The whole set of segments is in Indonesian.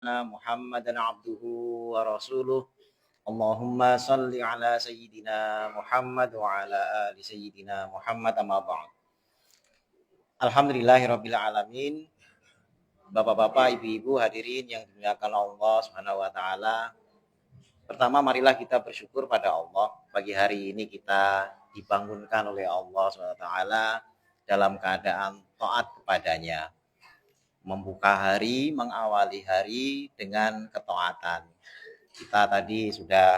Muhammadan abduhu wa rasuluh. Allahumma salli ala sayyidina Muhammad wa ala ali sayyidina Muhammad amma ba'd. Alhamdulillahirabbil alamin. Bapak-bapak, ibu-ibu hadirin yang dimuliakan Allah Subhanahu wa taala. Pertama, marilah kita bersyukur pada Allah. Pagi hari ini kita dibangunkan oleh Allah Subhanahu wa taala dalam keadaan taat kepadanya. Membuka hari, mengawali hari dengan ketaatan. Kita tadi sudah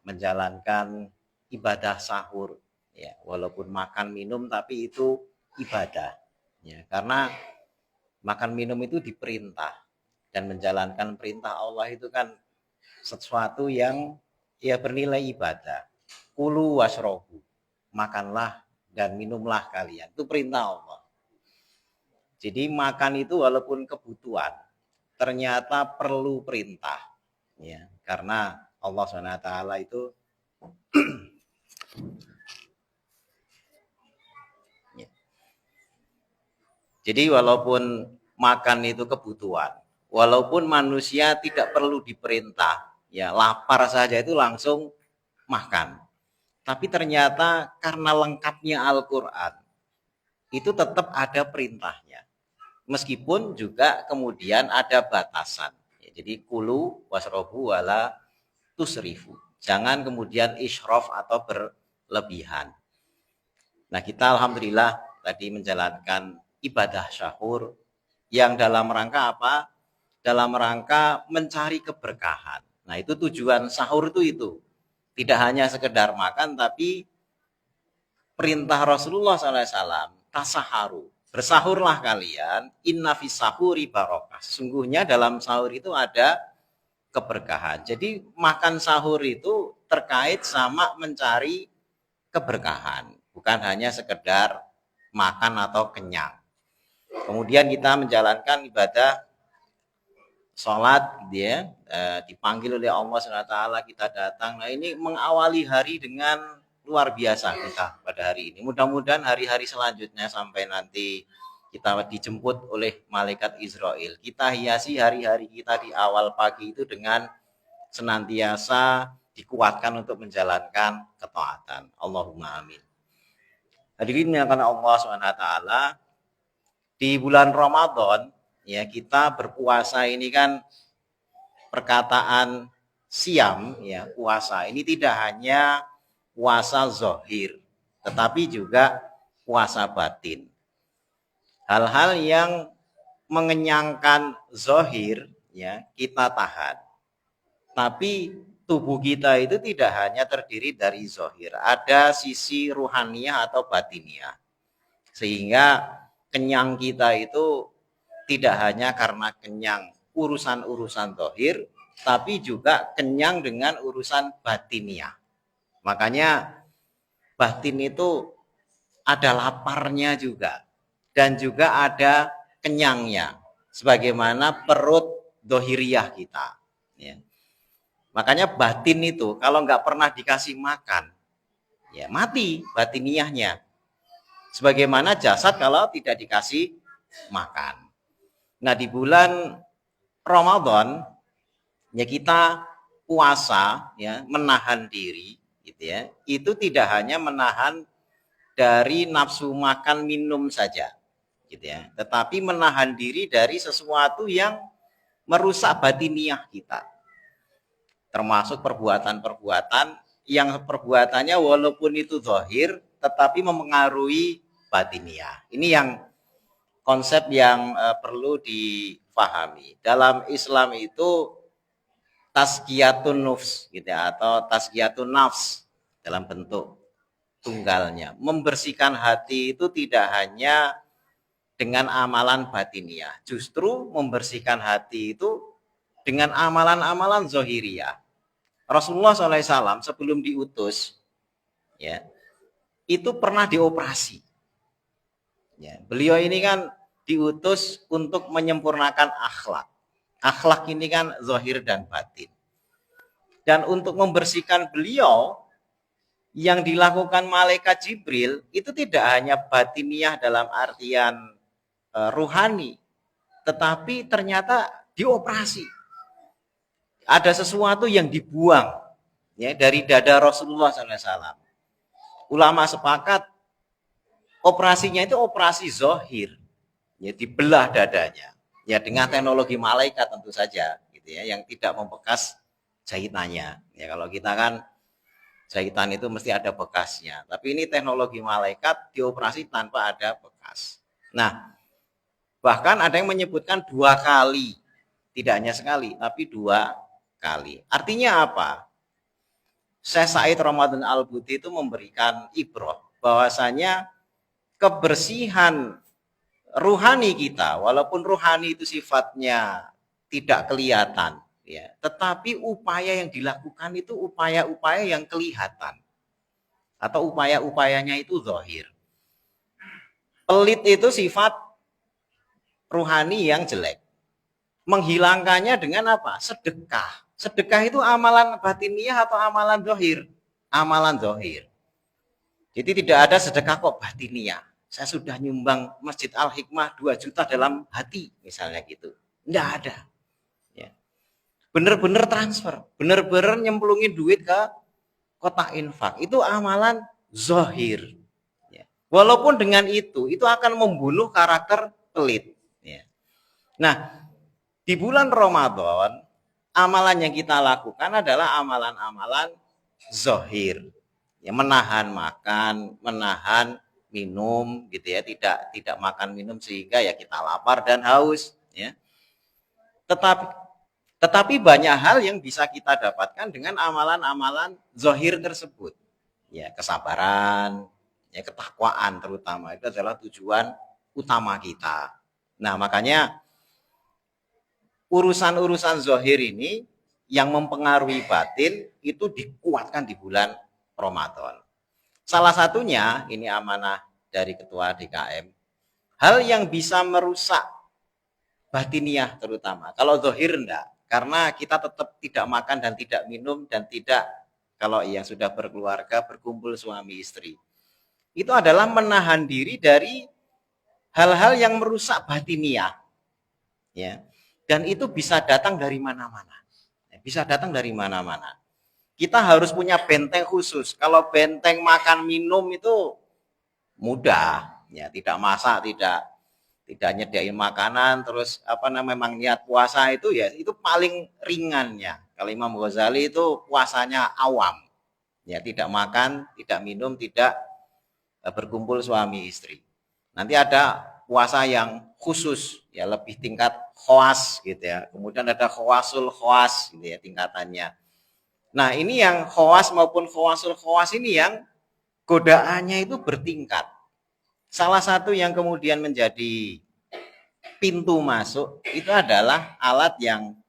menjalankan ibadah sahur, ya, walaupun makan minum tapi itu ibadah, ya, karena makan minum itu diperintah dan menjalankan perintah Allah itu kan sesuatu yang ya bernilai ibadah. Kulu wasrobu, makanlah dan minumlah kalian, itu perintah Allah. Jadi makan itu walaupun kebutuhan, ternyata perlu perintah, ya, karena Allah SWT itu ya. Jadi walaupun makan itu kebutuhan, walaupun manusia tidak perlu diperintah, ya lapar saja itu langsung makan. Tapi ternyata karena lengkapnya Al-Quran, itu tetap ada perintahnya. Meskipun juga kemudian ada batasan. Ya, jadi kulu wasrobu wala tusrifu. Jangan kemudian israf atau berlebihan. Nah, kita alhamdulillah tadi menjalankan ibadah sahur yang dalam rangka apa? Dalam rangka mencari keberkahan. Nah, itu tujuan sahur itu. Tidak hanya sekedar makan, tapi perintah Rasulullah SAW, tasaharu. Bersahurlah kalian, inna fis sahuri barokah. Sungguhnya dalam sahur itu ada keberkahan. Jadi makan sahur itu terkait sama mencari keberkahan, bukan hanya sekedar makan atau kenyang. Kemudian kita menjalankan ibadah sholat, dia dipanggil oleh Allah SWT, kita datang. Nah, ini mengawali hari dengan luar biasa kita pada hari ini. Mudah-mudahan hari-hari selanjutnya sampai nanti kita dijemput oleh malaikat Israel, kita hiasi hari-hari kita di awal pagi itu dengan senantiasa dikuatkan untuk menjalankan ketaatan. Allahumma amin. Hadirin yang karena Allah SWT, di bulan Ramadan, ya, kita berpuasa ini kan perkataan siam, ya, puasa ini tidak hanya puasa zohir, tetapi juga puasa batin. Hal-hal yang mengenyangkan zohir, ya, kita tahan. Tapi tubuh kita itu tidak hanya terdiri dari zohir, ada sisi ruhaniyah atau batiniah. Sehingga kenyang kita itu tidak hanya karena kenyang urusan-urusan zohir, tapi juga kenyang dengan urusan batiniah. Makanya batin itu ada laparnya juga, dan juga ada kenyangnya, sebagaimana perut dohiriyah kita, ya. Makanya batin itu kalau nggak pernah dikasih makan, ya mati batiniahnya. Sebagaimana jasad kalau tidak dikasih makan. Nah, di bulan Ramadan, ya kita puasa, ya, menahan diri, gitu ya. Itu tidak hanya menahan dari nafsu makan minum saja, gitu ya, tetapi menahan diri dari sesuatu yang merusak batiniah kita, termasuk perbuatan-perbuatan yang perbuatannya walaupun itu zahir tetapi mempengaruhi batiniah. Ini yang konsep yang perlu difahami. Dalam Islam itu tazkiyatun nufs, gitu ya, atau tazkiyatun nafs dalam bentuk tunggalnya. Membersihkan hati itu tidak hanya dengan amalan batiniah, justru membersihkan hati itu dengan amalan-amalan zohiriyah. Rasulullah SAW sebelum diutus, ya, itu pernah dioperasi. Ya, beliau ini kan diutus untuk menyempurnakan akhlak. Akhlak ini kan zahir dan batin. Dan untuk membersihkan beliau, yang dilakukan malaikat Jibril itu tidak hanya batiniah dalam artian ruhani, tetapi ternyata dioperasi. ada sesuatu yang dibuang ya dari dada Rasulullah SAW. Ulama sepakat operasinya itu operasi zohir, ya dibelah dadanya, ya dengan teknologi malaikat tentu saja, gitu ya, yang tidak membekas jahitannya. Ya kalau kita kan jahitan itu mesti ada bekasnya, tapi ini teknologi malaikat dioperasi tanpa ada bekas. Nah, bahkan ada yang menyebutkan 2 kali, tidak hanya sekali, tapi 2 kali. Artinya apa? Syekh Said Ramadan Al-Buti itu memberikan ibrah bahwasanya kebersihan ruhani kita, walaupun ruhani itu sifatnya tidak kelihatan, ya, tetapi upaya yang dilakukan itu upaya-upaya yang kelihatan atau upaya-upayanya itu zahir. Pelit itu sifat ruhani yang jelek. Menghilangkannya dengan apa? Sedekah. Sedekah itu amalan batiniah atau amalan zahir? Amalan zahir. Jadi tidak ada sedekah kok batiniah. Saya sudah nyumbang Masjid Al-Hikmah 2 juta dalam hati, misalnya gitu. Tidak ada. Ya. Bener-bener transfer, bener-bener nyemplungin duit ke kotak infak. Itu amalan zahir. Ya. Walaupun dengan itu akan membunuh karakter pelit. Ya. Nah, di bulan Ramadan, amalan yang kita lakukan adalah amalan-amalan zahir. Ya, menahan makan, menahan minum, gitu ya, tidak makan minum sehingga ya kita lapar dan haus, ya. Tetapi banyak hal yang bisa kita dapatkan dengan amalan-amalan zahir tersebut. Ya, kesabaran, ya, ketakwaan terutama itu adalah tujuan utama kita. Nah, makanya urusan-urusan zahir ini yang mempengaruhi batin itu dikuatkan di bulan Ramadan. Salah satunya, ini amanah dari Ketua DKM, hal yang bisa merusak batiniah terutama. Kalau zahir enggak, karena kita tetap tidak makan dan tidak minum dan tidak, kalau yang sudah berkeluarga, berkumpul suami istri. Itu adalah menahan diri dari hal-hal yang merusak batiniah. Ya. Dan itu bisa datang dari mana-mana. Bisa datang dari mana-mana. Kita harus punya benteng khusus. Kalau benteng makan minum itu mudah, ya, tidak masak, tidak nyediain makanan, terus memang niat puasa itu ya itu paling ringannya. Kalau Imam Ghazali itu puasanya awam, ya, tidak makan, tidak minum, tidak berkumpul suami istri. Nanti ada puasa yang khusus, ya, lebih tingkat khawas gitu ya. Kemudian ada khawasul khawas gitu ya tingkatannya. Nah, ini yang khawas maupun khawasul khawas ini yang godaannya itu bertingkat. Salah satu yang kemudian menjadi pintu masuk itu adalah alat yang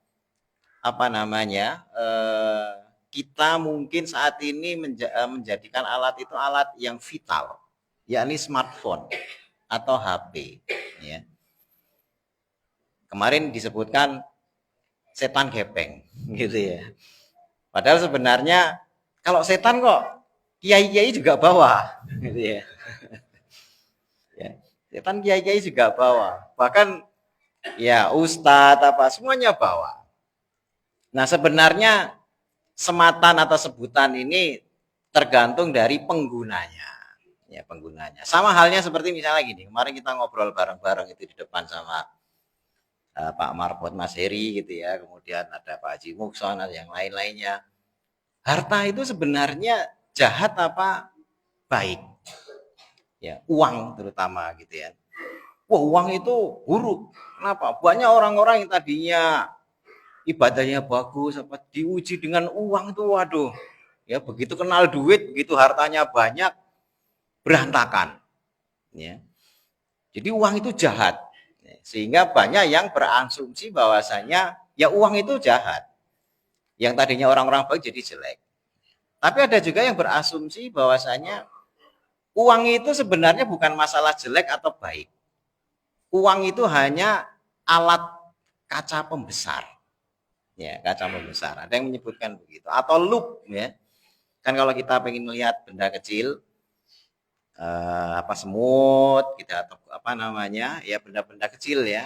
kita mungkin saat ini menjadikan alat itu alat yang vital, yakni smartphone atau HP. Ya. Kemarin disebutkan setan gepeng, gitu ya. Padahal sebenarnya kalau setan kok kiai-kiai juga bawa, gitu ya. Ya. Setan kiai-kiai juga bawa, bahkan ya ustadz semuanya bawa. Nah, sebenarnya sematan atau sebutan ini tergantung dari penggunanya. Ya, penggunanya. Sama halnya seperti misalnya gini, kemarin kita ngobrol bareng-bareng itu di depan sama Pak Marbot Mas Heri gitu ya, kemudian ada Pak Haji Mukson, ada yang lain-lainnya. Harta itu sebenarnya jahat apa baik? Ya, uang terutama gitu ya. Wah, uang itu buruk. Kenapa? Banyak orang-orang yang tadinya ibadahnya bagus, diuji dengan uang itu, waduh. Ya, begitu kenal duit, begitu hartanya banyak, berantakan. Ya. Jadi uang itu jahat. Sehingga banyak yang berasumsi bahwasanya ya uang itu jahat. Yang tadinya orang-orang baik jadi jelek. Tapi ada juga yang berasumsi bahwasanya uang itu sebenarnya bukan masalah jelek atau baik. Uang itu hanya alat kaca pembesar. Ya, kaca pembesar. Ada yang menyebutkan begitu. Atau loop, ya. Kan kalau kita pengen melihat benda kecil, semut, kita atau ya benda-benda kecil ya,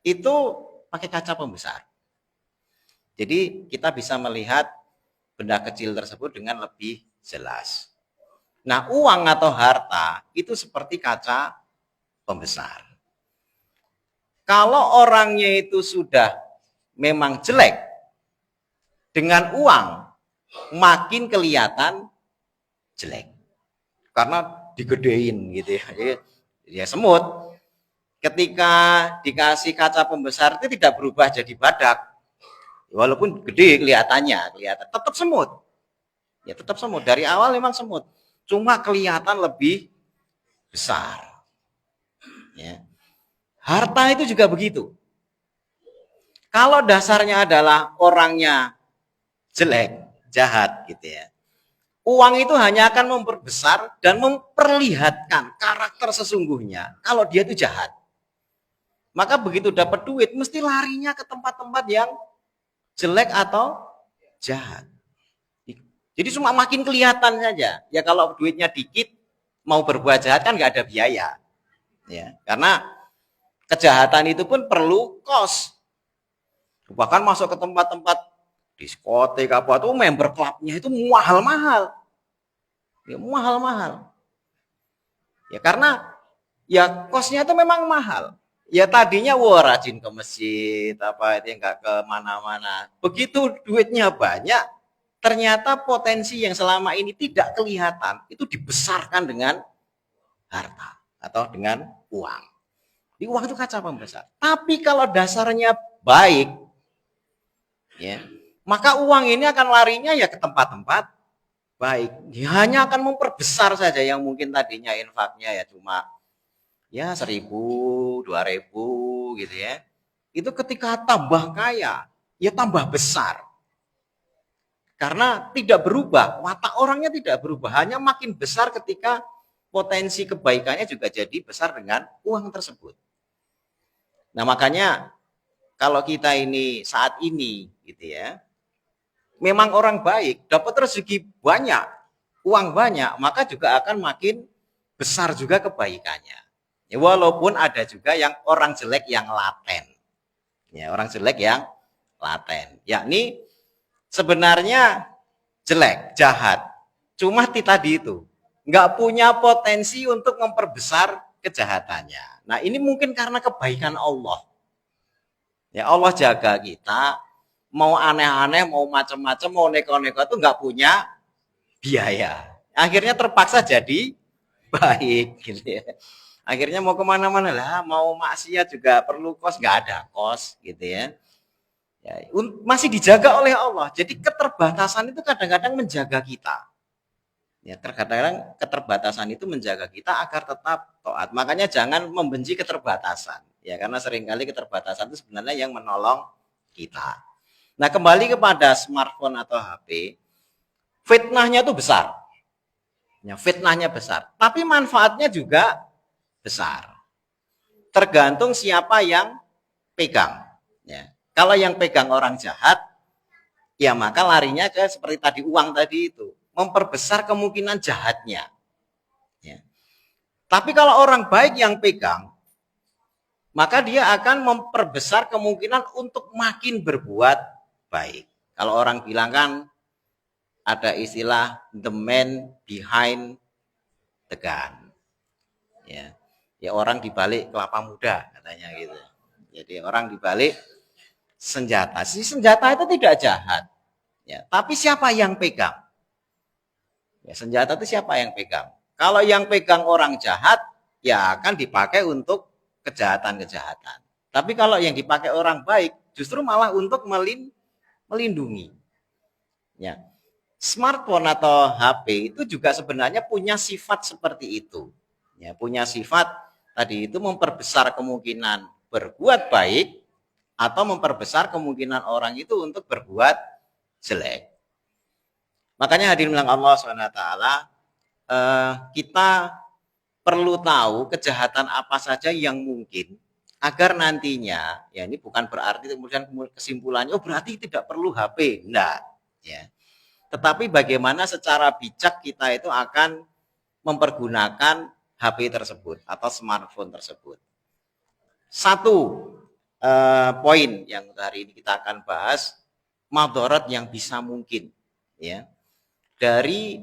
itu pakai kaca pembesar. Jadi kita bisa melihat benda kecil tersebut dengan lebih jelas. Nah, uang atau harta itu seperti kaca pembesar. Kalau orangnya itu sudah memang jelek, dengan uang makin kelihatan jelek. Karena digedein gitu ya. Jadi, ya semut ketika dikasih kaca pembesar itu tidak berubah jadi badak. Walaupun gede kelihatannya, tetap semut. Ya tetap semut. Dari awal memang semut. Cuma kelihatan lebih besar. Ya. Harta itu juga begitu. Kalau dasarnya adalah orangnya jelek, jahat gitu ya. Uang itu hanya akan memperbesar dan memperlihatkan karakter sesungguhnya kalau dia itu jahat. Maka begitu dapat duit mesti larinya ke tempat-tempat yang jelek atau jahat. Jadi cuma makin kelihatan saja. Ya kalau duitnya dikit mau berbuat jahat kan nggak ada biaya. Ya, karena kejahatan itu pun perlu kos. Bahkan masuk ke tempat-tempat diskotik apa tuh member clubnya itu mahal-mahal. Ya, mahal-mahal. Ya karena ya kosnya itu memang mahal. Ya tadinya rajin ke masjid apa itu enggak ke mana-mana. Begitu duitnya banyak, ternyata potensi yang selama ini tidak kelihatan itu dibesarkan dengan harta atau dengan uang. Di uang itu kaca pembesar. Tapi kalau dasarnya baik, ya, maka uang ini akan larinya ya ke tempat-tempat baik. Hanya akan memperbesar saja yang mungkin tadinya infaknya ya cuma ya 1.000, 2.000 gitu ya. Itu ketika tambah kaya, ya tambah besar. Karena tidak berubah, watak orangnya tidak berubah, hanya makin besar ketika potensi kebaikannya juga jadi besar dengan uang tersebut. Nah, makanya kalau kita ini saat ini gitu ya, memang orang baik, dapat rezeki banyak, uang banyak, maka juga akan makin besar juga kebaikannya. Ya, walaupun ada juga yang orang jelek yang laten. Ya, orang jelek yang laten. Yakni sebenarnya jelek, jahat. Cuma tadi itu, nggak punya potensi untuk memperbesar kejahatannya. Nah, ini mungkin karena kebaikan Allah. Ya, Allah jaga kita, mau aneh-aneh, mau macam-macam, mau neko-neko itu nggak punya biaya. Akhirnya terpaksa jadi baik gitu ya. Akhirnya mau kemana-mana lah, mau maksiat juga perlu kos, nggak ada kos gitu ya. Ya, masih dijaga oleh Allah. Jadi keterbatasan itu kadang-kadang menjaga kita. Ya, terkadang keterbatasan itu menjaga kita agar tetap taat. Makanya jangan membenci keterbatasan. Ya, karena seringkali keterbatasan itu sebenarnya yang menolong kita. Nah, kembali kepada smartphone atau HP, fitnahnya itu besar. Ya, fitnahnya besar, tapi manfaatnya juga besar. Tergantung siapa yang pegang. Ya. Kalau yang pegang orang jahat, ya maka larinya ke seperti tadi uang tadi itu, memperbesar kemungkinan jahatnya. Ya. Tapi kalau orang baik yang pegang, maka dia akan memperbesar kemungkinan untuk makin berbuat baik. Kalau orang bilang kan ada istilah the man behind the gun. Ya, ya orang dibalik kelapa muda katanya gitu. Jadi orang dibalik senjata. Si senjata itu tidak jahat. Ya, tapi siapa yang pegang? Ya, senjata itu siapa yang pegang? Kalau yang pegang orang jahat, ya akan dipakai untuk kejahatan-kejahatan. Tapi kalau yang dipakai orang baik, justru malah untuk melindungi. Ya, smartphone atau HP itu juga sebenarnya punya sifat seperti itu. Ya, punya sifat tadi itu memperbesar kemungkinan berbuat baik atau memperbesar kemungkinan orang itu untuk berbuat jelek. Makanya hadirin bilang Allah SWT, kita perlu tahu kejahatan apa saja yang mungkin agar nantinya, ya ini bukan berarti kemudian kesimpulannya, oh berarti tidak perlu HP, enggak. Ya. Tetapi bagaimana secara bijak kita itu akan mempergunakan HP tersebut atau smartphone tersebut. Satu poin yang hari ini kita akan bahas madharat yang bisa mungkin, ya, dari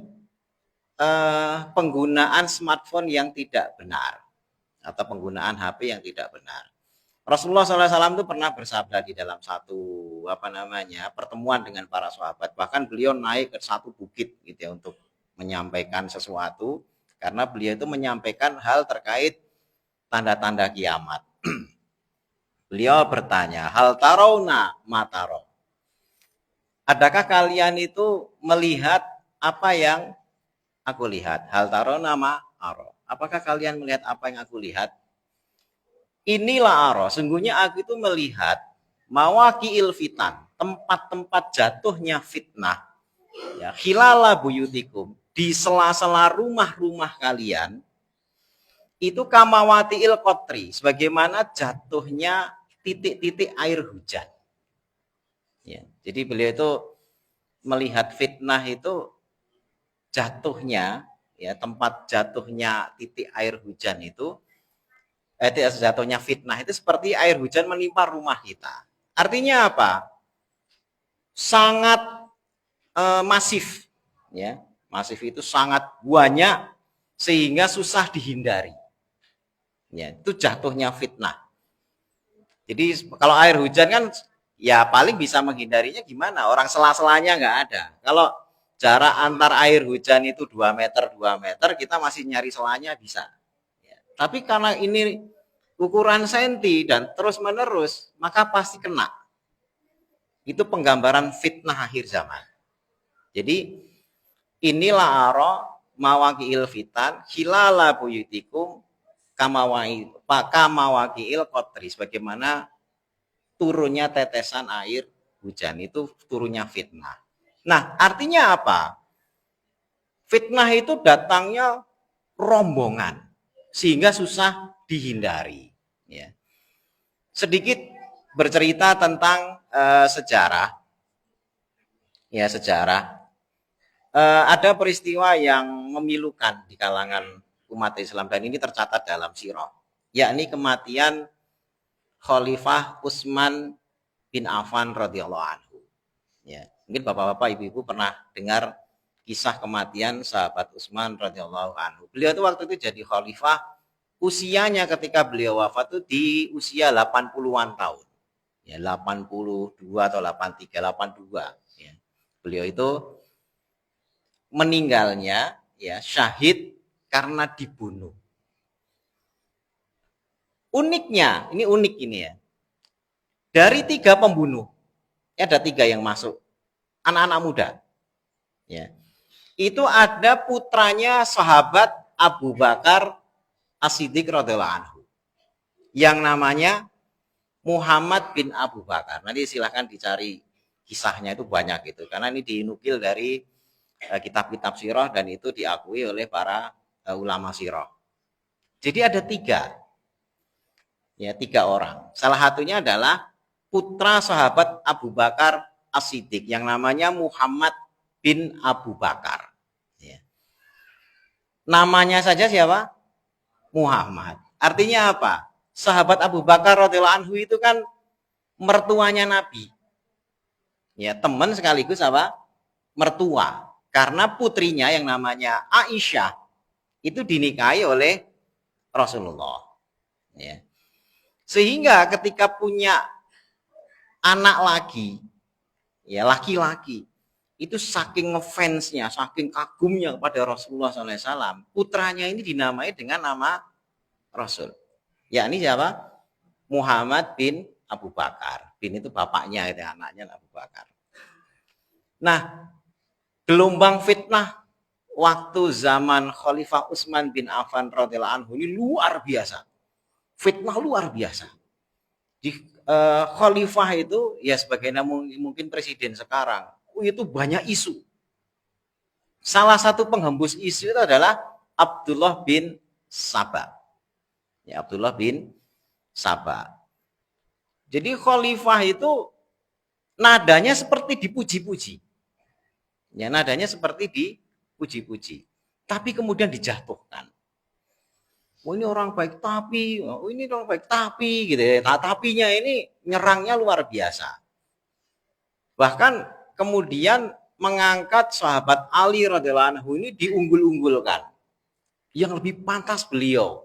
penggunaan smartphone yang tidak benar atau penggunaan HP yang tidak benar. Rasulullah SAW itu pernah bersabda di dalam satu pertemuan dengan para sahabat. Bahkan beliau naik ke satu bukit gitu ya untuk menyampaikan sesuatu, karena beliau itu menyampaikan hal terkait tanda-tanda kiamat. Beliau bertanya, hal tarawna mataro. Adakah kalian itu melihat apa yang aku lihat? Hal tarawna ma'aro. Apakah kalian melihat apa yang aku lihat? Inilah aro, sungguhnya aku itu melihat mawaqi'il fitan, tempat-tempat jatuhnya fitnah, ya, khilala buyutikum, di sela-sela rumah-rumah kalian, itu kamawati'il qotri, sebagaimana jatuhnya titik-titik air hujan. Ya, jadi beliau itu melihat fitnah itu jatuhnya, ya, tempat jatuhnya titik air hujan itu, jatuhnya fitnah itu seperti air hujan menimpa rumah kita. Artinya apa? Sangat masif, ya. Masif itu sangat banyak sehingga susah dihindari. Ya, itu jatuhnya fitnah. Jadi kalau air hujan kan ya paling bisa menghindarinya gimana? Orang sela-selanya nggak ada. Kalau jarak antar air hujan itu 2 meter, kita masih nyari selanya bisa. Ya. Tapi karena ini ukuran senti dan terus menerus, maka pasti kena. Itu penggambaran fitnah akhir zaman. Jadi inilah aro mawaqi'il fitan hilala buyutikum kamawaqi'il qotri, sebagaimana turunnya tetesan air hujan itu turunnya fitnah. Nah, artinya apa? Fitnah itu datangnya rombongan sehingga susah dihindari. Ya. Sedikit bercerita tentang sejarah. Ya, sejarah. Ada peristiwa yang memilukan di kalangan umat Islam dan ini tercatat dalam sirah, yakni kematian Khalifah Utsman bin Affan radhiyallahu anhu. Ya, mungkin bapak-bapak, ibu-ibu pernah dengar kisah kematian sahabat Utsman radhiyallahu anhu. Beliau itu waktu itu jadi khalifah, usianya ketika beliau wafat itu di usia 80-an tahun. Ya, 82 atau 83, 82. Ya. Beliau itu meninggalnya ya syahid karena dibunuh. Uniknya, ini unik ini ya. Dari 3 pembunuh, ada 3 yang masuk, anak-anak muda. Ya. Itu ada putranya sahabat Abu Bakar As-Siddiq radhiyallahu anhu, yang namanya Muhammad bin Abu Bakar. Nanti silahkan dicari kisahnya, itu banyak itu, karena ini dinukil dari kitab-kitab sirah dan itu diakui oleh para ulama sirah. Jadi ada 3, ya, 3 orang. Salah satunya adalah putra sahabat Abu Bakar As-Siddiq yang namanya Muhammad bin Abu Bakar. Ya. Namanya saja siapa? Muhammad. Artinya apa? Sahabat Abu Bakar radhiyallahu anhu itu kan mertuanya Nabi. Ya, teman sekaligus apa? Mertua. Karena putrinya yang namanya Aisyah itu dinikahi oleh Rasulullah. Ya. Sehingga ketika punya anak lagi, ya laki-laki, itu saking ngefansnya, saking kagumnya kepada Rasulullah SAW, putranya ini dinamai dengan nama Rasul. Yakni siapa? Muhammad bin Abu Bakar. Bin itu bapaknya, itu anaknya Abu Bakar. Nah, gelombang fitnah waktu zaman Khalifah Utsman bin Affan radhiyallahu anhu ini luar biasa. Fitnah luar biasa. Di khalifah itu ya sebagaimana mungkin presiden sekarang, itu banyak isu. Salah satu penghembus isu itu adalah Abdullah bin Saba. Ya, Abdullah bin Saba. Jadi khalifah itu nadanya seperti dipuji-puji. Ya, nadanya seperti dipuji-puji. Tapi kemudian dijatuhkan. Oh, ini orang baik tapi, oh ini orang baik tapi gitu ya. Tapinya ini nyerangnya luar biasa. Bahkan kemudian mengangkat sahabat Ali radhiyallahu anhu ini diunggul-unggulkan. Yang lebih pantas beliau.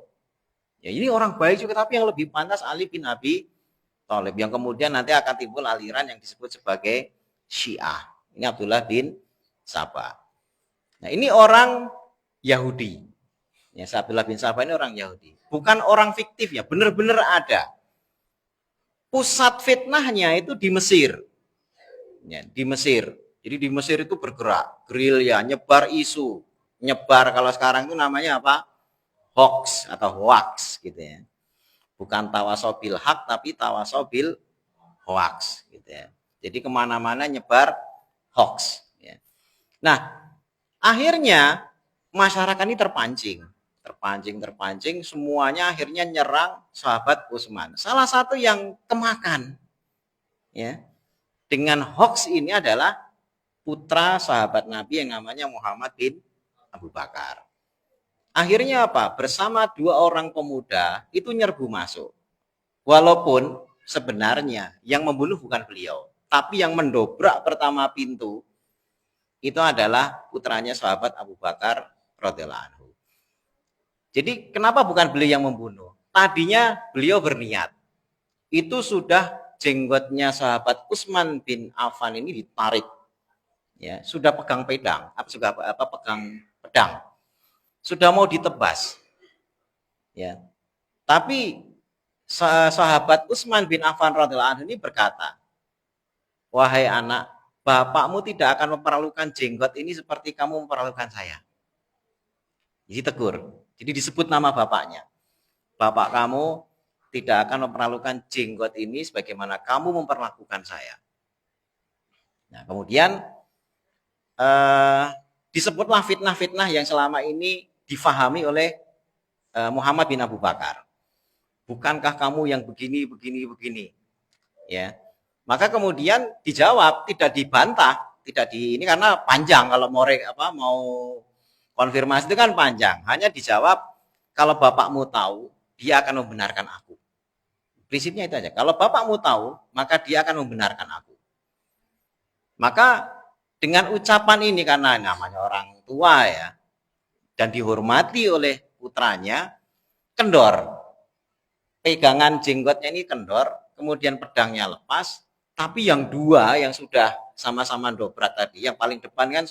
Ya, ini orang baik juga, tapi yang lebih pantas Ali bin Abi Thalib. Yang kemudian nanti akan timbul aliran yang disebut sebagai Syiah. Ini Abdullah bin Sabah. Nah, ini orang Yahudi. Ya, Abdullah bin Sabah ini orang Yahudi. Bukan orang fiktif ya, benar-benar ada. Pusat fitnahnya itu di Mesir. Ya, di Mesir. Jadi di Mesir itu bergerak, gerilya, nyebar isu, nyebar kalau sekarang itu namanya apa? Hoax atau hoax gitu ya. Bukan tawasobil hak tapi tawasobil hoax gitu ya. Jadi kemana-mana nyebar hoax. Ya. Nah, akhirnya masyarakat ini terpancing, semuanya akhirnya nyerang sahabat Utsman. Salah satu yang kemakan, ya, dengan hoax ini adalah putra sahabat Nabi yang namanya Muhammad bin Abu Bakar. Akhirnya apa? Bersama dua orang pemuda itu nyerbu masuk. Walaupun sebenarnya yang membunuh bukan beliau, tapi yang mendobrak pertama pintu itu adalah putranya sahabat Abu Bakar radhiyallahu anhu. Jadi kenapa bukan beliau yang membunuh? Tadinya beliau berniat. Itu sudah jenggotnya sahabat Utsman bin Affan ini ditarik. Ya, sudah pegang pedang, pegang pedang. Sudah mau ditebas. Ya. Tapi sahabat Utsman bin Affan radhiyallahu anhu ini berkata, "Wahai anak, bapakmu tidak akan memperlakukan jenggot ini seperti kamu memperlakukan saya." Jadi tegur. Jadi disebut nama bapaknya. Bapak kamu tidak akan memperlakukan jenggot ini sebagaimana kamu memperlakukan saya. Nah, kemudian disebutlah fitnah-fitnah yang selama ini difahami oleh Muhammad bin Abu Bakar. Bukankah kamu yang begini? Ya. Maka kemudian dijawab, tidak dibantah, ini karena panjang kalau mau konfirmasi itu kan panjang. Hanya dijawab, kalau bapakmu tahu, dia akan membenarkan aku. Prinsipnya itu aja. Kalau bapakmu tahu, maka dia akan membenarkan aku. Maka dengan ucapan ini, karena namanya orang tua ya, dan dihormati oleh putranya, kendor. Pegangan jenggotnya ini kendor, kemudian pedangnya lepas, tapi yang dua yang sudah sama-sama dobrak tadi, yang paling depan kan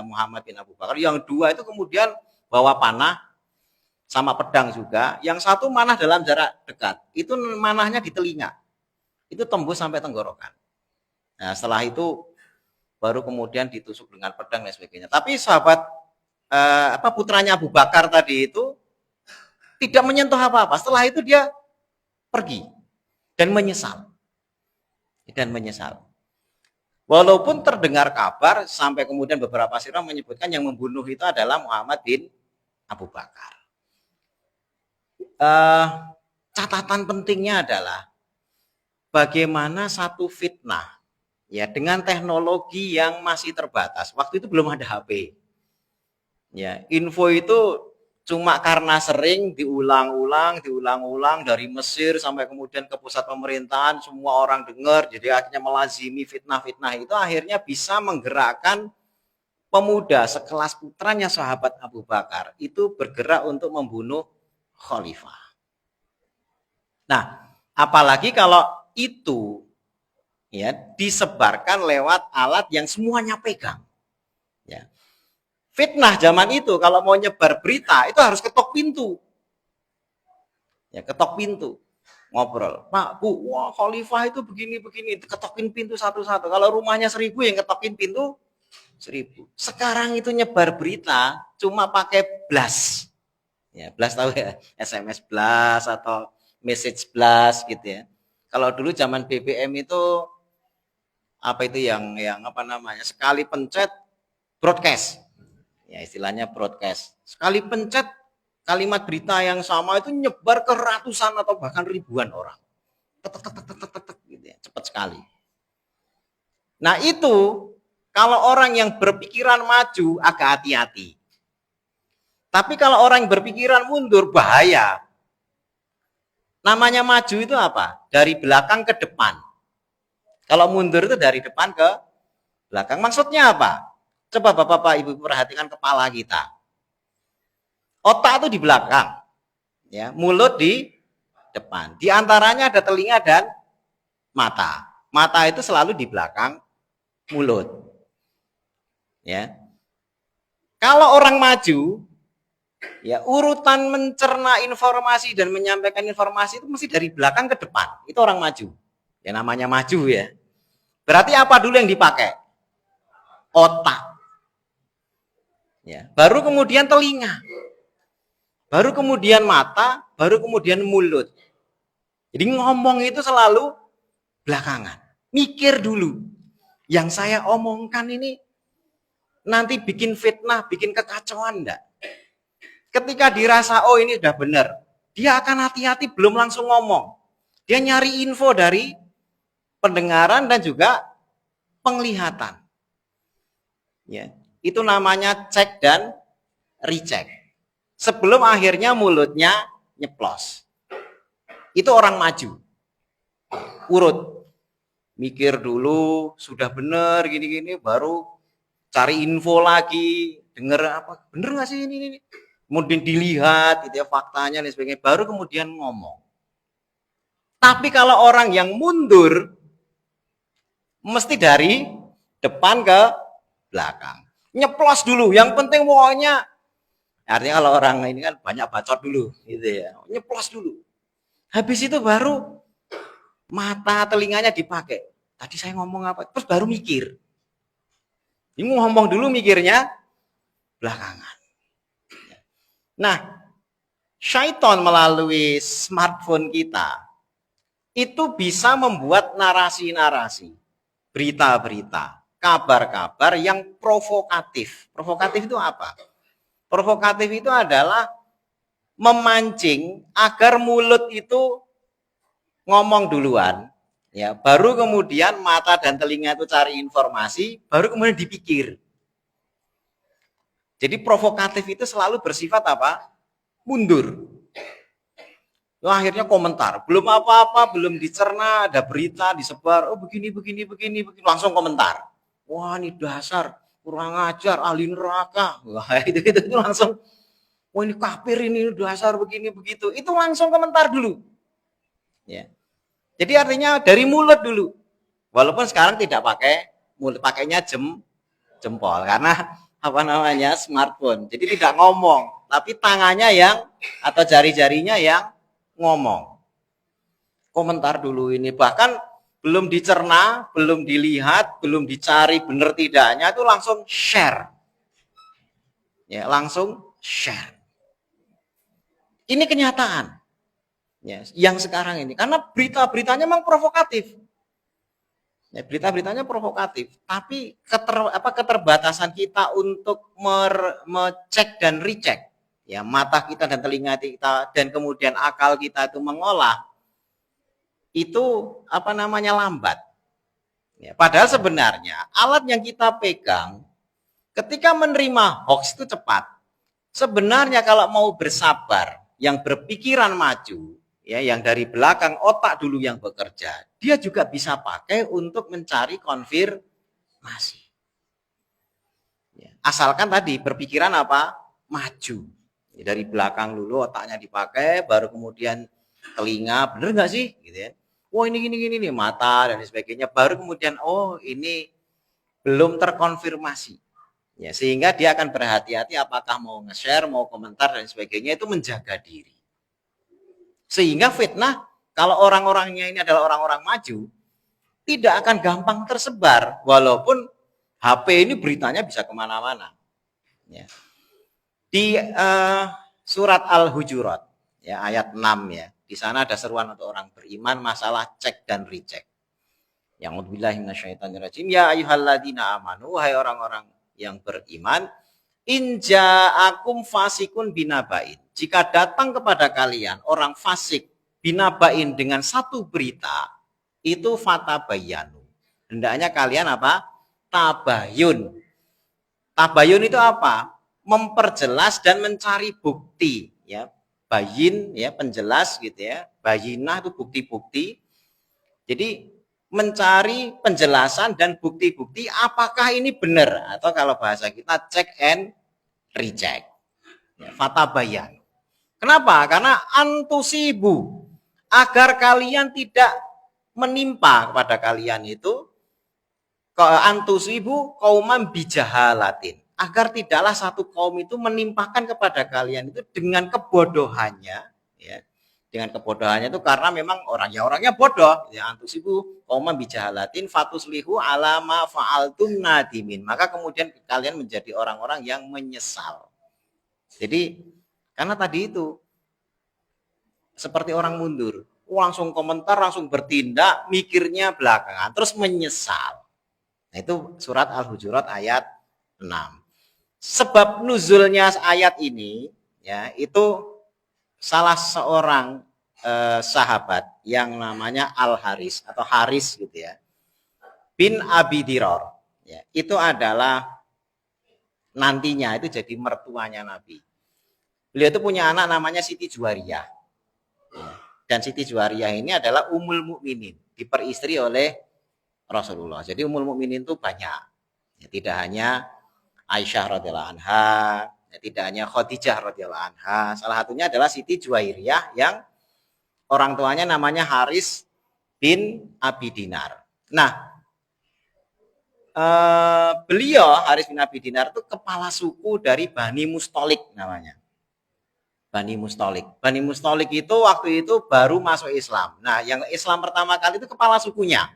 Muhammad bin Abu Bakar, yang dua itu kemudian bawa panah sama pedang juga, yang satu manah dalam jarak dekat, itu manahnya di telinga, itu tembus sampai tenggorokan. Nah, setelah itu baru kemudian ditusuk dengan pedang dan sebagainya. Tapi sahabat putranya Abu Bakar tadi itu tidak menyentuh apa-apa. Setelah itu dia pergi dan menyesal. Walaupun terdengar kabar sampai kemudian beberapa sirah menyebutkan yang membunuh itu adalah Muhammad bin Abu Bakar. Catatan pentingnya adalah bagaimana satu fitnah ya dengan teknologi yang masih terbatas. Waktu itu belum ada HP. Ya, info itu cuma karena sering diulang-ulang dari Mesir sampai kemudian ke pusat pemerintahan, semua orang dengar, jadi akhirnya melazimi fitnah-fitnah itu, akhirnya bisa menggerakkan pemuda sekelas putranya sahabat Abu Bakar itu bergerak untuk membunuh khalifah. Nah, apalagi kalau itu ya disebarkan lewat alat yang semuanya pegang. Ya. Fitnah zaman itu kalau mau nyebar berita itu harus ketok pintu. Ya, ketok pintu. Ngobrol. Pak, Bu, wah khalifah itu begini, ketokin pintu satu-satu. Kalau rumahnya 1000 yang ketokin pintu 1000. Sekarang itu nyebar berita cuma pakai blast. Ya, blast tahu ya? SMS blast atau message blast gitu ya. Kalau dulu zaman BBM itu apa itu yang sekali pencet broadcast. Ya, istilahnya broadcast. Sekali pencet kalimat berita yang sama itu nyebar ke ratusan atau bahkan ribuan orang. Gitu ya, cepat sekali. Nah, itu kalau orang yang berpikiran maju agak hati-hati. Tapi kalau orang yang berpikiran mundur bahaya. Namanya maju itu apa? Dari belakang ke depan. Kalau mundur itu dari depan ke belakang. Maksudnya apa? Coba Bapak-bapak, Ibu perhatikan kepala kita. Otak itu di belakang, ya, mulut di depan. Di antaranya ada telinga dan mata. Mata itu selalu di belakang mulut. Ya. Kalau orang maju, ya, urutan mencerna informasi dan menyampaikan informasi itu mesti dari belakang ke depan. Itu orang maju. Ya, namanya maju ya. Berarti apa dulu yang dipakai? Otak. Ya, baru kemudian telinga. Baru kemudian mata, baru kemudian mulut. Jadi ngomong itu selalu belakangan. Mikir dulu. Yang saya omongkan ini nanti bikin fitnah, bikin kekacauan enggak? Ketika dirasa, oh ini udah benar, dia akan hati-hati belum langsung ngomong. Dia nyari info dari pendengaran dan juga penglihatan. Ya, itu namanya cek dan recheck. Sebelum akhirnya mulutnya nyeplos. Itu orang maju. Urut. Mikir dulu, sudah benar gini-gini, baru cari info lagi, denger apa, bener nggak sih ini? Kemudian dilihat gitu ya faktanya dan sebagainya, baru kemudian ngomong. Tapi kalau orang yang mundur, mesti dari depan ke belakang. Nyeplos dulu, yang penting pokoknya. Artinya kalau orang ini kan banyak bacot dulu, gitu ya. Nyeplos dulu. Habis itu baru mata telinganya dipakai. Tadi saya ngomong apa? Terus baru mikir. Ini ngomong dulu mikirnya belakangan. Nah, syaitan melalui smartphone kita itu bisa membuat narasi-narasi, berita-berita, kabar-kabar yang provokatif. Provokatif itu apa? Provokatif itu adalah memancing agar mulut itu ngomong duluan, ya, baru kemudian mata dan telinga itu cari informasi, baru kemudian dipikir. Jadi provokatif itu selalu bersifat apa? Mundur. Akhirnya komentar, belum apa-apa, belum dicerna, ada berita disebar, oh begini, langsung komentar. Wah ini dasar, kurang ajar, ahli neraka. Wah itu langsung, wah ini kafir, ini dasar begini begitu. Itu langsung komentar dulu. Ya. Jadi artinya dari mulut dulu. Walaupun sekarang tidak pakai mulut, pakainya jempol karena apa namanya smartphone. Jadi tidak ngomong, tapi tangannya yang atau jari-jarinya yang ngomong. Komentar dulu ini, bahkan belum dicerna, belum dilihat, belum dicari benar tidaknya, itu langsung share. Ya, langsung share. Ini kenyataan. Ya, yang sekarang ini, karena berita-beritanya memang provokatif. Ya, berita-beritanya provokatif, tapi keterbatasan kita untuk mecek dan recheck, ya, mata kita dan telinga kita dan kemudian akal kita itu mengolah, itu apa namanya lambat. Ya, padahal sebenarnya alat yang kita pegang ketika menerima hoax itu cepat. Sebenarnya kalau mau bersabar, yang berpikiran maju, ya, yang dari belakang otak dulu yang bekerja, dia juga bisa pakai untuk mencari konfirmasi. Ya, asalkan tadi berpikiran apa? Maju. Ya, dari belakang dulu otaknya dipakai, baru kemudian telinga, bener nggak sih? Gitu ya. Wah ini gini nih, mata dan sebagainya. Baru kemudian, oh ini belum terkonfirmasi. Ya, sehingga dia akan berhati-hati apakah mau nge-share, mau komentar dan sebagainya, itu menjaga diri. Sehingga fitnah, kalau orang-orangnya ini adalah orang-orang maju, tidak akan gampang tersebar, walaupun HP ini beritanya bisa kemana-mana. Ya. Di surat Al-Hujurat, ya, ayat 6 ya, di sana ada seruan untuk orang beriman masalah cek dan recheck. Yang billahi minasyaitonirrajim, ya ayyuhalladzina amanu, wahai orang-orang yang beriman, in ja'akum fasikun binabain, jika datang kepada kalian orang fasik binabain dengan satu berita, itu fatabayanu, hendaknya kalian apa? Tabayun. Tabayun itu apa? Memperjelas dan mencari bukti, ya. Bayin, ya, penjelas gitu ya. Bayinah itu bukti-bukti. Jadi mencari penjelasan dan bukti-bukti apakah ini benar, atau kalau bahasa kita check and recheck. Ya, fatabayan. Kenapa? Karena antusibu, agar kalian tidak menimpa kepada kalian itu antusibu kauman bijahalatin, agar tidaklah satu kaum itu menimpakan kepada kalian itu dengan kebodohannya, ya. Dengan kebodohannya itu karena memang orangnya bodoh, ya. Antusibu kauman bijahalatin fatuslihu alama fa'altum nadimin, maka kemudian kalian menjadi orang-orang yang menyesal. Jadi karena tadi itu seperti orang mundur, langsung komentar, langsung bertindak, mikirnya belakangan, terus menyesal. Nah, itu surat Al-Hujurat ayat 6. Sebab nuzulnya ayat ini, ya, itu salah seorang sahabat yang namanya Al-Haris atau Haris gitu ya, bin Abi Diror. Ya, itu adalah nantinya itu jadi mertuanya Nabi. Beliau itu punya anak namanya Siti Juwariyah. Ya. Dan Siti Juwariyah ini adalah Ummul Mukminin, diperistri oleh Rasulullah. Jadi Ummul Mukminin itu banyak. Ya, tidak hanya Aisyah radhiyallahu anha, ya, tidak hanya Khadijah radhiyallahu anha. Salah satunya adalah Siti Juwairiyah yang orang tuanya namanya Haris bin Abi Dinar. Nah, beliau Haris bin Abi Dinar itu kepala suku dari Bani Mustolik namanya. Bani Mustolik. Bani Mustolik itu waktu itu baru masuk Islam. Nah, yang Islam pertama kali itu kepala sukunya.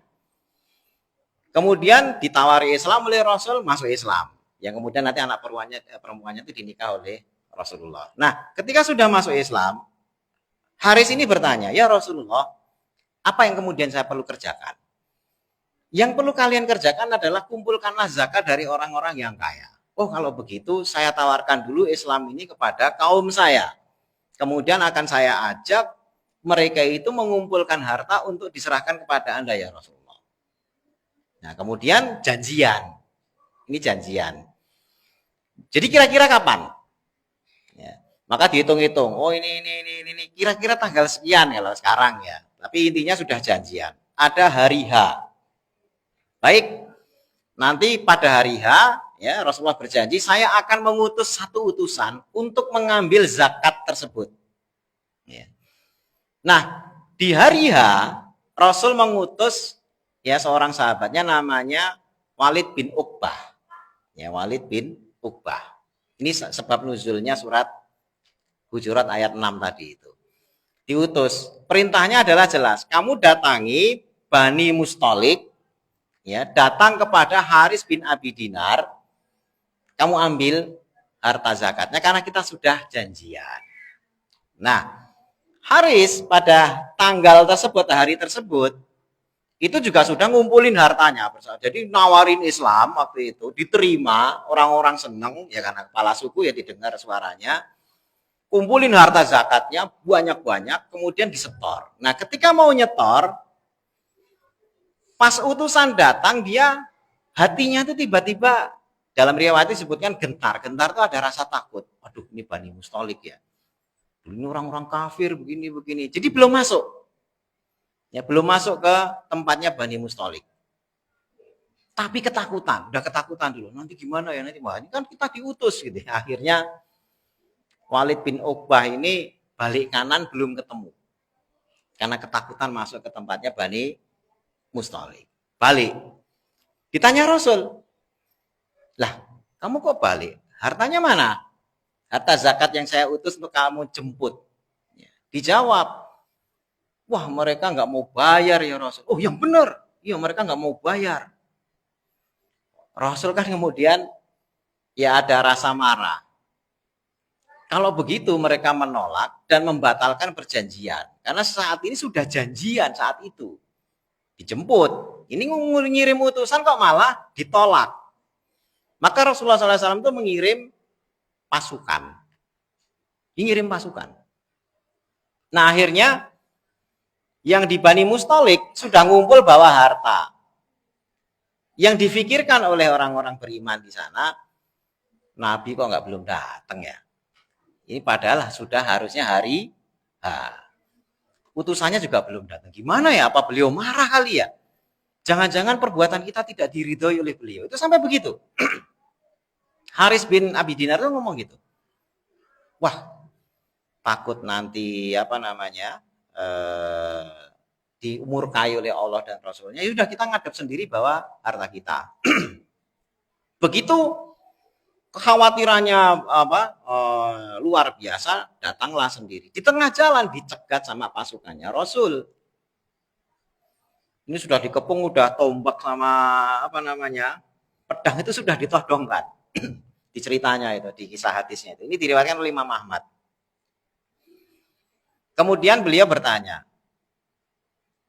Kemudian ditawari Islam oleh Rasul, masuk Islam. Yang kemudian nanti anak perempuannya itu dinikah oleh Rasulullah. Nah, ketika sudah masuk Islam, Haris ini bertanya, "Ya Rasulullah, apa yang kemudian saya perlu kerjakan?" Yang perlu kalian kerjakan adalah kumpulkanlah zakat dari orang-orang yang kaya. Oh, kalau begitu saya tawarkan dulu Islam ini kepada kaum saya. Kemudian akan saya ajak mereka itu mengumpulkan harta untuk diserahkan kepada Anda ya Rasulullah. Nah, kemudian janjian. Ini janjian. Jadi kira-kira kapan? Ya, maka dihitung-hitung. Oh, ini kira-kira tanggal sekian kalau sekarang ya. Tapi intinya sudah janjian. Ada hari H. Baik, nanti pada hari H, ya, Rasulullah berjanji, saya akan mengutus satu utusan untuk mengambil zakat tersebut. Ya. Nah, di hari H, Rasul mengutus ya seorang sahabatnya namanya Walid bin Uqbah. Ya, Walid bin Uqbah. Ini sebab nuzulnya surat Hujurat ayat 6 tadi itu. Diutus. Perintahnya adalah jelas. Kamu datangi Bani Mustolik, ya, datang kepada Haris bin Abi Dinar, kamu ambil harta zakatnya karena kita sudah janjian. Nah, Haris pada tanggal tersebut, hari tersebut, itu juga sudah ngumpulin hartanya. Jadi nawarin Islam waktu itu, diterima, orang-orang seneng, ya karena kepala suku ya didengar suaranya, kumpulin harta zakatnya banyak-banyak, kemudian disetor. Nah, ketika mau nyetor, pas utusan datang, dia hatinya itu tiba-tiba, dalam riwayat disebutkan gentar. Gentar itu ada rasa takut. Aduh, ini Bani Mustolik ya. Ini orang-orang kafir begini-begini. Jadi belum masuk. Ya, belum masuk ke tempatnya Bani Mustolik. Tapi ketakutan, udah ketakutan dulu. Nanti gimana ya, nanti wah, ini kan kita diutus gitu. Akhirnya Walid bin Uqbah ini balik kanan belum ketemu. Karena ketakutan masuk ke tempatnya Bani Mustolik. Balik. Ditanya Rasul. Lah, kamu kok balik? Hartanya mana? Harta zakat yang saya utus untuk kamu jemput. Ya. Dijawab. Wah, mereka nggak mau bayar ya Rasul. Oh, yang benar. Iya, mereka nggak mau bayar. Rasul kan kemudian ya ada rasa marah. Kalau begitu mereka menolak dan membatalkan perjanjian. Karena saat ini sudah janjian saat itu. Dijemput. Ini ngirim utusan kok malah ditolak. Maka Rasulullah SAW itu mengirim pasukan. Mengirim pasukan. Nah, akhirnya yang di Bani Mustolik sudah ngumpul bawa harta. Yang difikirkan oleh orang-orang beriman di sana, Nabi kok nggak belum datang ya? Ini padahal sudah harusnya hari H. Utusannya juga belum datang. Gimana ya? Apa beliau marah kali ya? Jangan-jangan perbuatan kita tidak diridhoi oleh beliau. Itu sampai begitu. Haris bin Abi Dinar itu ngomong gitu. Wah, takut nanti diumurkai oleh Allah dan Rasulnya. Ya sudah, kita ngadep sendiri bahwa harta kita. Begitu kekhawatirannya luar biasa, datanglah sendiri. Di tengah jalan dicegat sama pasukannya Rasul. Ini sudah dikepung, udah tombak sama pedang itu sudah ditodongkan. Di ceritanya itu, di kisah hadisnya itu. Ini diriwayatkan oleh Imam Ahmad. Kemudian beliau bertanya,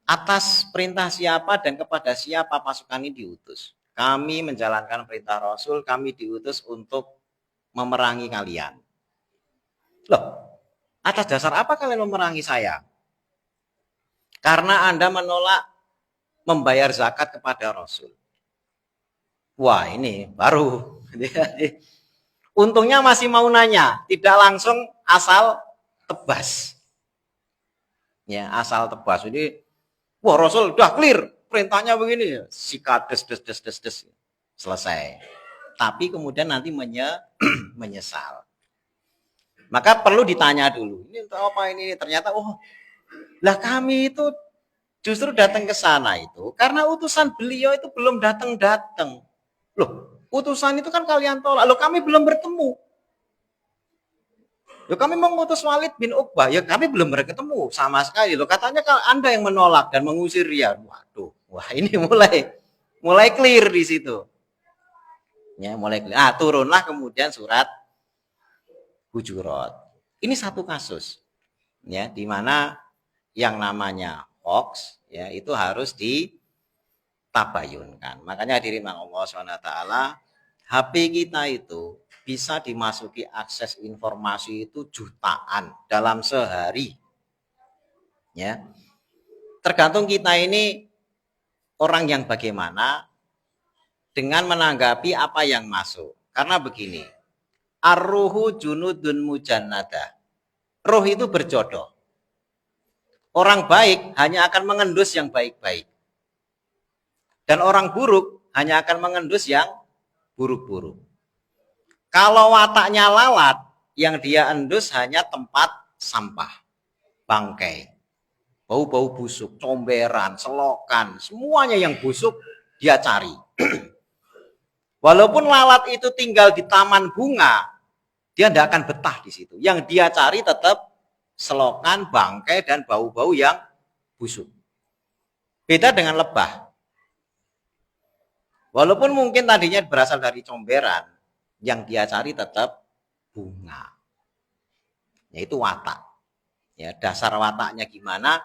atas perintah siapa dan kepada siapa pasukan ini diutus? Kami menjalankan perintah Rasul, kami diutus untuk memerangi kalian. Loh, atas dasar apa kalian memerangi saya? Karena Anda menolak membayar zakat kepada Rasul. Wah, ini baru. Untungnya masih mau nanya, tidak langsung asal tebas. Ya, asal tebas. Ini, wah Rasul udah clear, perintahnya begini. Sikat des. Selesai. Tapi kemudian nanti menyesal. Maka perlu ditanya dulu. Ini untuk apa ini? Ternyata, lah kami itu justru datang ke sana itu karena utusan beliau itu belum datang. Loh, utusan itu kan kalian tolak. Loh, kami belum bertemu. Loh, kami mengutus Walid bin Uqbah. Ya kami belum bertemu sama sekali. Loh, katanya kalau Anda yang menolak dan mengusir dia. Waduh, wah ini mulai clear di situ. Ya, mulai clear. Turunlah kemudian surat Hujurat. Ini satu kasus. Ya, di mana yang namanya hoax ya itu harus ditabayunkan. Makanya hadirin Allah SWT, HP kita itu bisa dimasuki akses informasi itu jutaan dalam sehari. Ya. Tergantung kita ini orang yang bagaimana dengan menanggapi apa yang masuk. Karena begini, ar-ruhu junudun mujannadah. Roh itu berjodoh. Orang baik hanya akan mengendus yang baik-baik. Dan orang buruk hanya akan mengendus yang buruk-buruk. Kalau wataknya lalat, yang dia endus hanya tempat sampah, bangkai, bau-bau busuk, comberan, selokan, semuanya yang busuk dia cari. Walaupun lalat itu tinggal di taman bunga, dia tidak akan betah di situ. Yang dia cari tetap selokan, bangkai, dan bau-bau yang busuk. Beda dengan lebah. Walaupun mungkin tadinya berasal dari comberan, yang dia cari tetap bunga. Yaitu watak. Ya, dasar wataknya gimana,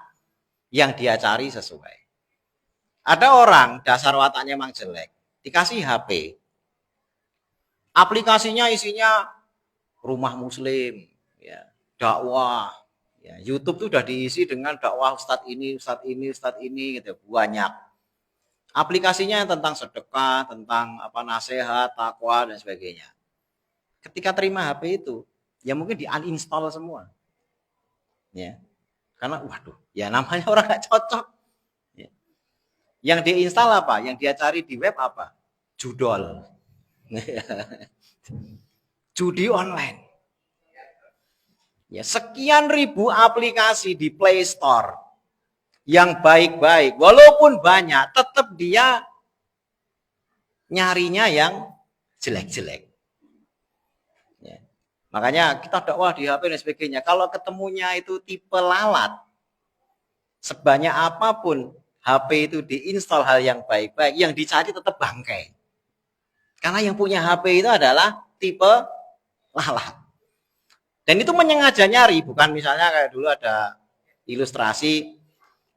yang dia cari sesuai. Ada orang dasar wataknya memang jelek, dikasih HP. Aplikasinya isinya rumah muslim, ya, dakwah. Ya, YouTube tuh udah diisi dengan dakwah ustadz ini gitu, banyak. Aplikasinya tentang sedekah, tentang nasihat, takwa dan sebagainya. Ketika terima HP itu, ya mungkin di-uninstall semua. Ya. Karena waduh, ya namanya orang gak cocok. Ya. Yang diinstal apa? Yang dia cari di web apa? Judol. Judi online. Ya, sekian ribu aplikasi di Play Store yang baik-baik, walaupun banyak, tetap dia nyarinya yang jelek-jelek. Ya. Makanya kita dakwah di HP dan sebagainya. Kalau ketemunya itu tipe lalat, sebanyak apapun HP itu diinstal hal yang baik-baik, yang dicari tetap bangkai. Karena yang punya HP itu adalah tipe lalat. Dan itu menyengaja nyari, bukan misalnya kayak dulu ada ilustrasi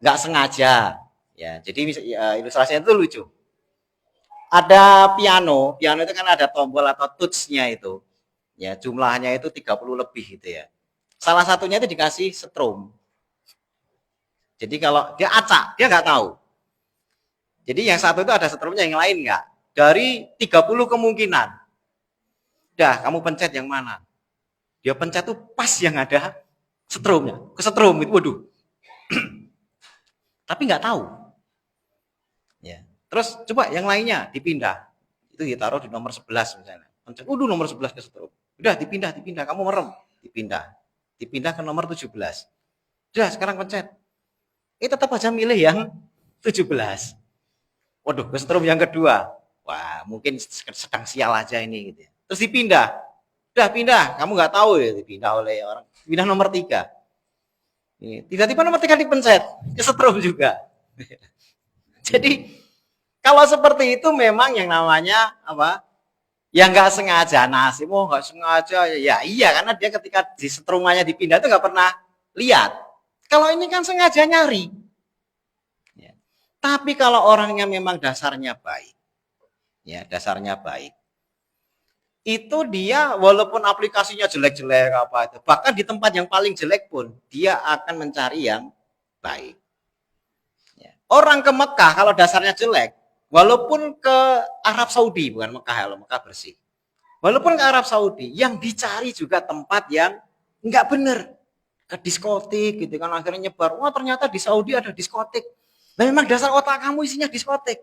nggak sengaja. Ya, jadi ilustrasinya itu lucu. Ada piano itu kan ada tombol atau touch-nya itu. Ya, jumlahnya itu 30 lebih gitu ya. Salah satunya itu dikasih strum. Jadi kalau dia acak, dia nggak tahu. Jadi yang satu itu ada strumnya, yang lain nggak. Dari 30 kemungkinan. Dah, kamu pencet yang mana? Dia pencet tuh pas yang ada setrumnya, ke setrum itu, waduh. Tapi nggak tahu. Ya. Terus coba yang lainnya dipindah. Itu ditaruh di nomor 11 misalnya. Pencet, nomor 11 kesetrum. Udah dipindah, kamu merem, dipindah. Dipindah ke nomor 17. Udah sekarang pencet. Tetap aja milih yang 17. Waduh, kesetrum yang kedua. Wah, mungkin sedang sial aja ini gitu ya. Terus dipindah. Udah pindah, kamu nggak tahu ya dipindah oleh orang. Pindah nomor 3. Tiba-tiba nomor 3 dipencet, kesetrum juga. Jadi kalau seperti itu memang yang namanya apa? Yang nggak sengaja nasib, nggak sengaja ya iya karena dia ketika di setrumannya dipindah itu nggak pernah lihat. Kalau ini kan sengaja nyari. Ya. Tapi kalau orangnya memang dasarnya baik, ya dasarnya baik, itu dia walaupun aplikasinya jelek-jelek apa itu, bahkan di tempat yang paling jelek pun dia akan mencari yang baik. Ya. Orang ke Mekah kalau dasarnya jelek, walaupun ke Arab Saudi, bukan Mekah, kalau Mekah bersih. Walaupun ke Arab Saudi, yang dicari juga tempat yang nggak benar. Ke diskotik gitu kan, akhirnya nyebar. Wah ternyata di Saudi ada diskotik. Nah memang dasar otak kamu isinya diskotik.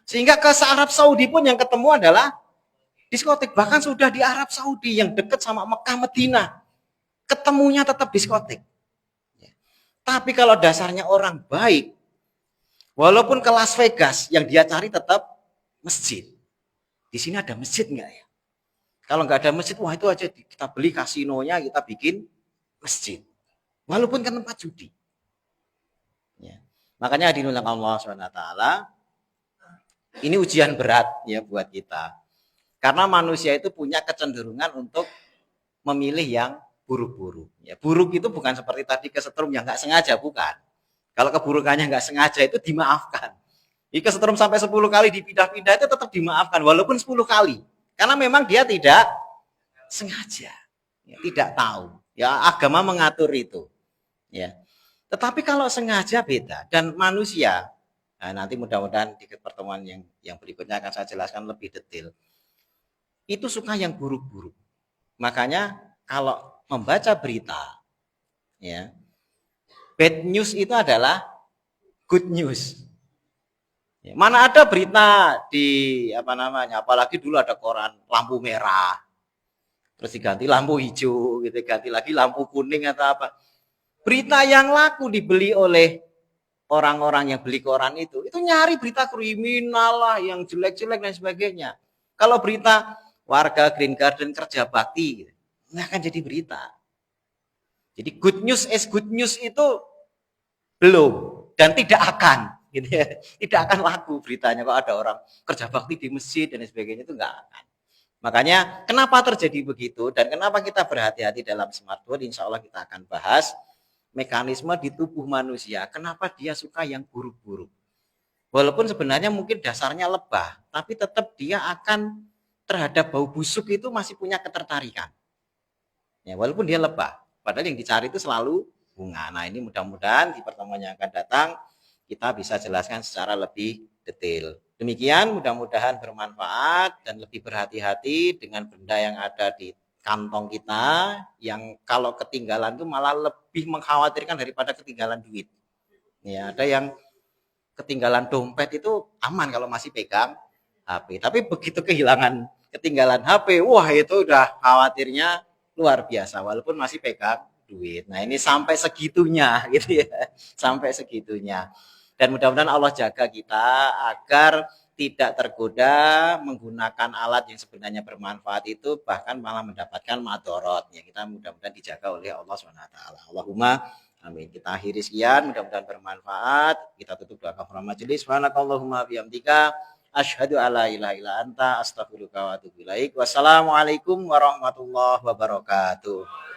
Sehingga ke Arab Saudi pun yang ketemu adalah diskotik. Bahkan sudah di Arab Saudi yang dekat sama Mekah Medina. Ketemunya tetap diskotik. Tapi kalau dasarnya orang baik, walaupun ke Las Vegas, yang dia cari tetap masjid. Di sini ada masjid nggak ya? Kalau nggak ada masjid, wah itu aja kita beli kasinonya, kita bikin masjid. Walaupun kan tempat judi. Ya. Makanya diulang Allah SWT, ini ujian berat ya buat kita. Karena manusia itu punya kecenderungan untuk memilih yang buruk-buruk. Ya, buruk itu bukan seperti tadi kesetrum yang nggak sengaja, bukan. Kalau keburukannya nggak sengaja itu dimaafkan. Jika kesetrum sampai 10 kali dipindah-pindah itu tetap dimaafkan, walaupun 10 kali. Karena memang dia tidak sengaja, ya, tidak tahu. Ya agama mengatur itu. Ya. Tetapi kalau sengaja beda dan manusia, nah nanti mudah-mudahan di pertemuan yang berikutnya akan saya jelaskan lebih detail. Itu suka yang buruk-buruk. Makanya kalau membaca berita, ya, bad news itu adalah good news. Ya, mana ada berita di apalagi dulu ada koran lampu merah, terus diganti lampu hijau, gitu, ganti lagi lampu kuning atau apa. Berita yang laku dibeli oleh orang-orang yang beli koran itu nyari berita kriminal lah, yang jelek-jelek dan sebagainya. Kalau berita warga Green Garden kerja bakti, nggak akan jadi berita. Jadi good news is good news itu belum dan tidak akan, gitu ya. Tidak akan laku beritanya kalau ada orang kerja bakti di masjid dan sebagainya, itu nggak akan. Makanya kenapa terjadi begitu dan kenapa kita berhati-hati dalam smartphone, insya Allah kita akan bahas mekanisme di tubuh manusia, kenapa dia suka yang buruk-buruk. Walaupun sebenarnya mungkin dasarnya lebah, tapi tetap dia akan terhadap bau busuk itu masih punya ketertarikan. Ya, walaupun dia lebah, padahal yang dicari itu selalu bunga. Nah ini mudah-mudahan di pertemuan yang akan datang kita bisa jelaskan secara lebih detail. Demikian, mudah-mudahan bermanfaat dan lebih berhati-hati dengan benda yang ada di kantong kita, yang kalau ketinggalan itu malah lebih mengkhawatirkan daripada ketinggalan duit. Ya, ada yang ketinggalan dompet itu aman kalau masih pegang HP, tapi begitu ketinggalan HP, wah itu udah khawatirnya luar biasa walaupun masih pegang duit. Nah, ini sampai segitunya gitu ya. Sampai segitunya. Dan mudah-mudahan Allah jaga kita agar tidak tergoda menggunakan alat yang sebenarnya bermanfaat itu, bahkan malah mendapatkan madorot. Ya, kita mudah-mudahan dijaga oleh Allah SWT. Allahumma amin. Kita akhiri sekian, mudah-mudahan bermanfaat. Kita tutup doa kafaratul majelis. Subhanakallahumma bihamdika asyhadu alla ilaha illa anta astaghfiruka wa atubu ilaik. Wassalamualaikum warahmatullahi wabarakatuh.